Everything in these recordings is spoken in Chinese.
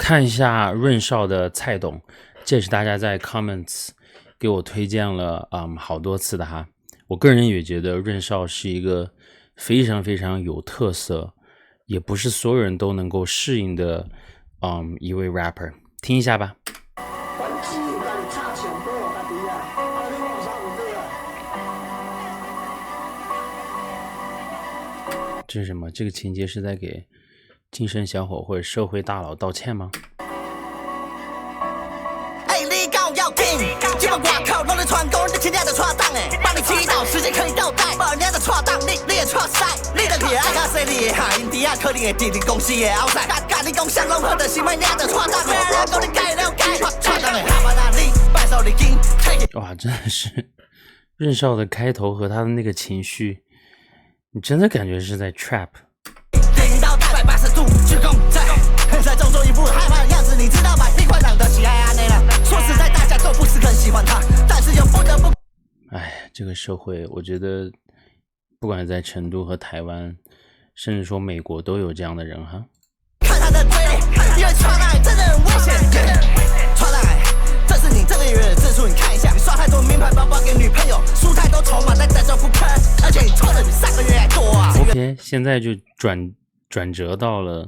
看一下润少的蔡董，这也是大家在 comments 给我推荐了好多次的哈。我个人也觉得润少是一个非常非常有特色，也不是所有人都能够适应的一位 rapper， 听一下吧。这是什么？这个情节是在给精神小伙或者社会大佬道歉吗？基本挂靠拢在传讲，你听你的错档诶，帮你祈祷时间可以倒带，把你的错档你的错赛，你的去爱甲说你的下因底下可能会直直公司的后塞，甲你讲相拢好就是卖你的错档诶，我讲你改了改，错档诶，下班啊你拜手你紧，哇，真的是润少的开头和他的那个情绪，你真的感觉是在 trap。领导180度鞠躬在，在装作一副害怕的样子，你知道吧？你快长得喜爱安内了。说实在，大家都不是很喜欢他，但是又不得不。哎，这个社会，我觉得不管在成都和台湾，甚至说美国，都有这样的人哈。看他的嘴脸，因为穿来真的很危险。穿来，这是你这个月的支出，你看一下，你刷太多名牌包包给女朋友，输太多筹码在等着不坑，而且你错的比上个月还多啊。OK， 现在就转折到了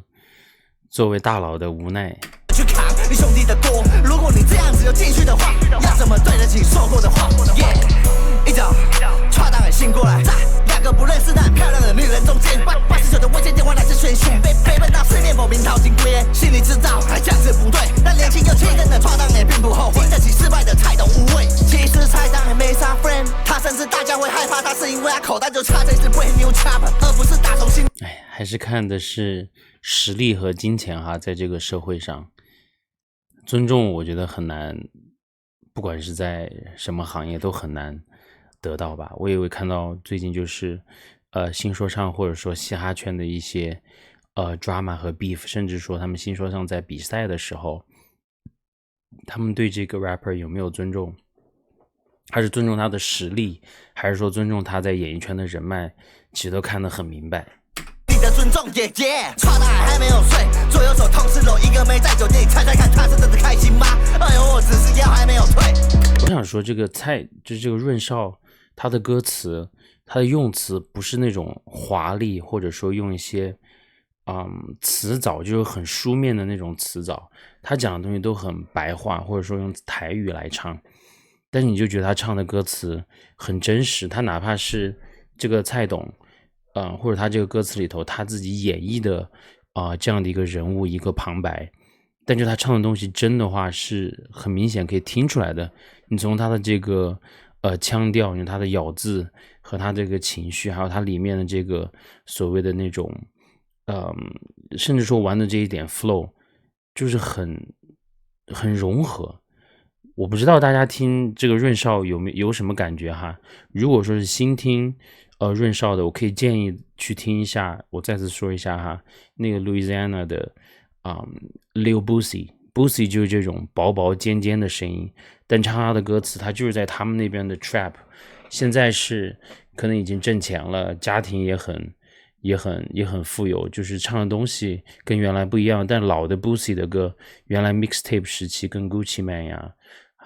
作为大佬的无奈。去扛你兄弟的锅，如果你这样子就进去的话，要怎么对得起说过的话？一脚踹档也醒过来，在两个不认识但很漂亮的女人中间，89的微信电话来自宣讯，被奔到四面佛明掏金龟，心里知道还这样子不对，但年轻又气盛的踹档也并不后悔，经得起失败的蔡董无畏。其实蔡档也没啥 friend， 他甚至大家会害怕他，是因为他口袋就差这支 brand new chopper， 而不是打从心。哎，还是看的是实力和金钱哈，在这个社会上。尊重我觉得很难，不管是在什么行业都很难得到吧。我也会看到最近就是新说唱或者说嘻哈圈的一些drama 和 beef， 甚至说他们新说唱在比赛的时候，他们对这个 rapper 有没有尊重，还是尊重他的实力，还是说尊重他在演艺圈的人脉，其实都看得很明白。的尊重姐姐，穿的还没有睡，左右手同时搂一个妹在酒店，猜猜看他是真的开心吗？哎呦，我只是腰还没有退。我想说这个就是这个润少，他的歌词，他的用词不是那种华丽，或者说用一些词藻，就是很书面的那种词藻，他讲的东西都很白话，或者说用台语来唱，但是你就觉得他唱的歌词很真实，他哪怕是这个蔡董或者他这个歌词里头他自己演绎的这样的一个人物一个旁白，但就他唱的东西真的话是很明显可以听出来的，你从他的这个腔调，他的咬字和他这个情绪，还有他里面的这个所谓的那种甚至说玩的这一点 flow 就是很融合。我不知道大家听这个润少有什么感觉哈？如果说是新听润少的，我可以建议去听一下，我再次说一下哈，那个 Louisiana 的Lil Boosie 就是这种薄薄尖尖的声音，但唱他的歌词，他就是在他们那边的 trap， 现在是可能已经挣钱了，家庭也很富有，就是唱的东西跟原来不一样，但老的 Boosie 的歌，原来 mixtape 时期跟 Gucci Mane 呀，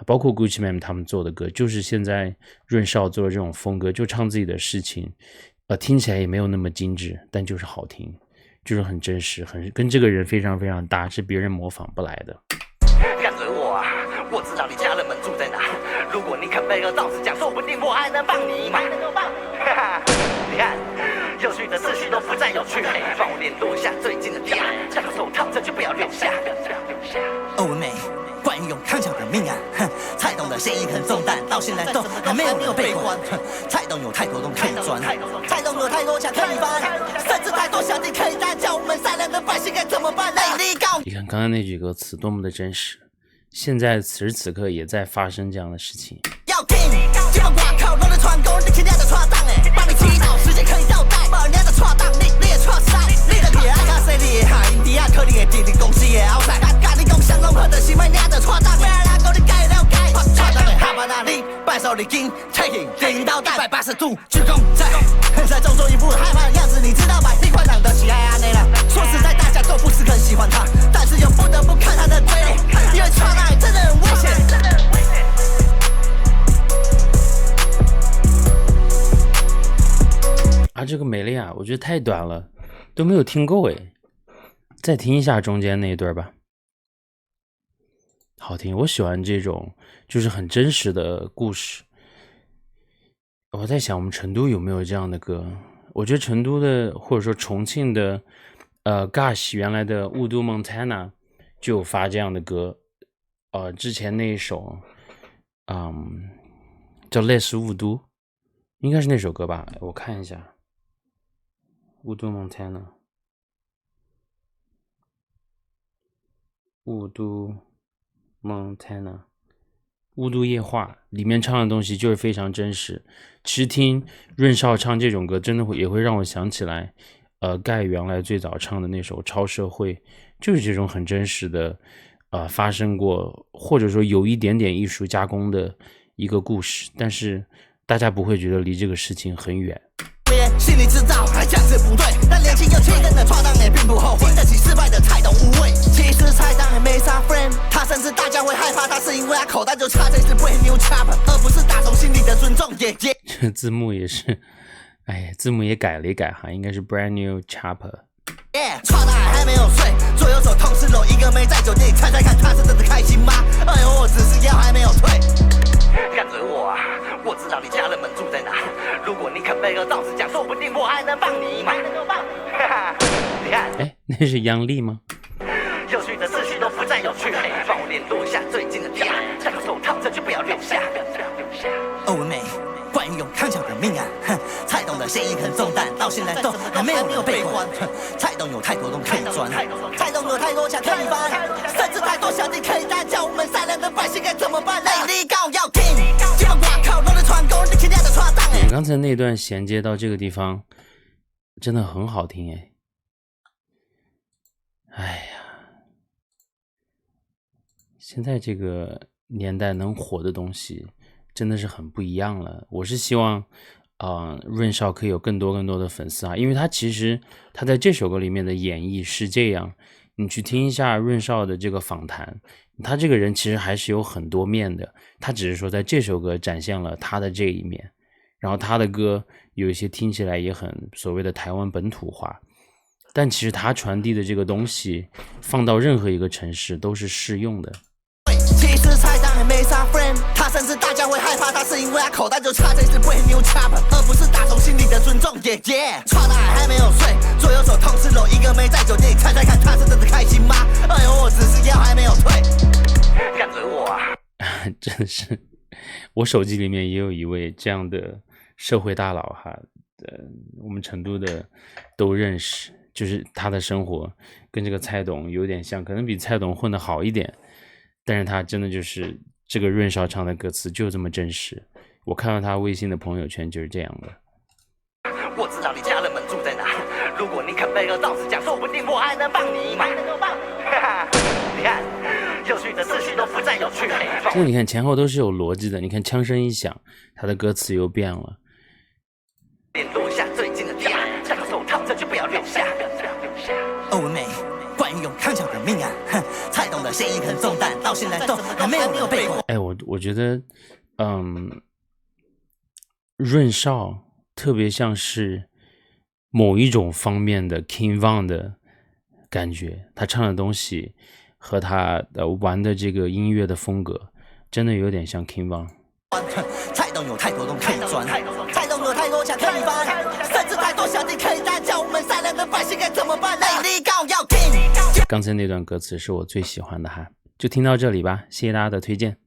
包括 Gucci Mane 他们做的歌，就是现在润少做的这种风格，就唱自己的事情，听起来也没有那么精致，但就是好听，就是很真实，跟这个人非常非常搭，是别人模仿不来的。看着我啊，我知道你家人们住在哪，如果你肯配合照实讲，说不定我还能帮你嘛。你看，有趣的事情都不再有趣，帮我联络一下最近的店，戴个手套，这就不要留下。欧美。惯用康桥的命案，蔡董的嫌疑很重，但到现在都还没有被关。蔡董有太多洞可以钻，蔡董有太多墙可以翻，甚至太多小弟可以担，叫我们善良的百姓该怎么办？你看刚刚那句歌词多么的真实，现在此时此刻也在发生这样的事情。要听，基本挂靠拢在传讲，你听你的错档诶，帮你祈祷时间可以倒带，把你的错档你的错赛，你的去爱甲说你的下因底下可能会直直公司的后塞，甲你讲相拢好就是卖你的错档，别人讲你改了改，错档诶下班啊你拜手你紧 take it， 领导180度鞠躬在装作一副害怕的样子，你知道吧？你快长得喜爱安内了。说实在，大家都不是很喜欢他，但是又不得不看他的。没了呀，我觉得太短了，都没有听够诶。再听一下中间那一段吧，好听，我喜欢这种就是很真实的故事。我在想我们成都有没有这样的歌，我觉得成都的或者说重庆的Gush 原来的雾都 Montana 就有发这样的歌，之前那一首叫类似雾都，应该是那首歌吧，我看一下雾都 Montana 雾都 Montana 雾都夜话里面唱的东西就是非常真实。其实听润少唱这种歌真的也会让我想起来盖原来最早唱的那首超社会，就是这种很真实的发生过或者说有一点点艺术加工的一个故事，但是大家不会觉得离这个事情很远。心里知道还讲是不对，但年轻有气氛的闯荡也并不后悔，经得起失败的太懂无畏。其实菜档也没啥 friend， 他甚至大家会害怕他，是因为他口袋就差这支 brand new chopper， 而不是打从心里的尊重。这字幕也是，哎，字幕也改了一改哈，应该是 brand new chopper。闯荡还没有睡，左右手同时搂一个妹在酒店里，猜猜看他是真的开心吗？哎呦，我只是腰还没有退。跟着我啊，我知道你家人们住在哪。如果你肯背个道士讲，说不定我还能帮你买。你看，哎，那是央丽吗？有趣的事情都不再有趣，帮我联络下最近的店，戴个手套，这就不要留下。欧美关于永康桥的命案，蔡董的嫌疑很重，但到现在都还没有被关。蔡董有太多洞可以钻，蔡董有太多墙可以翻，甚至太多小弟可以担，叫我们善良的百姓该怎么办？内力高要听，基本挂靠弄的传功，你听见的传档。你刚才那段衔接到这个地方，真的很好听哎。哎呀，现在这个年代能火的东西真的是很不一样了。我是希望润少可以有更多的粉丝啊，因为他其实他在这首歌里面的演绎是这样，你去听一下润少的这个访谈，他这个人其实还是有很多面的，他只是说在这首歌展现了他的这一面，然后他的歌有一些听起来也很所谓的台湾本土化，但其实他传递的这个东西放到任何一个城市都是适用的。其实菜档也没啥 friend， 他甚至大家会害怕他，是因为他口袋就差这支 brand new chopper， 而不是打从心里的尊重。闯荡还没有睡，左右手同时搂一个妹在酒店里，猜猜看他是真的开心吗？哎呦，我只是腰还没有退。跟着我啊，真的是，我手机里面也有一位这样的社会大佬哈，我们成都的都认识，就是他的生活跟这个蔡董有点像，可能比蔡董混得好一点，但是他真的就是这个润少唱的歌词就这么真实。我看到他微信的朋友圈就是这样的。我知道你家人们住在哪，如果你肯背个道士讲，说不定我还能帮你买。你看，有趣的事情都不再有趣。这个你看前后都是有逻辑的，你看枪声一响，他的歌词又变了。联络下最近的店，戴个手套，这就不要留下。欧文美关于永康桥的命案，蔡董的嫌疑很重，但到现在都还没有被关。哎，我觉得，润少特别像是某一种方面的 King Von 的感觉，他唱的东西和他玩的这个音乐的风格，真的有点像 King Von。蔡董有太多洞可以钻，蔡董有太多墙可以翻，甚至太多小弟可以担，叫我们善良的百姓该怎么办？内力高要听。刚才那段歌词是我最喜欢的哈，就听到这里吧，谢谢大家的推荐。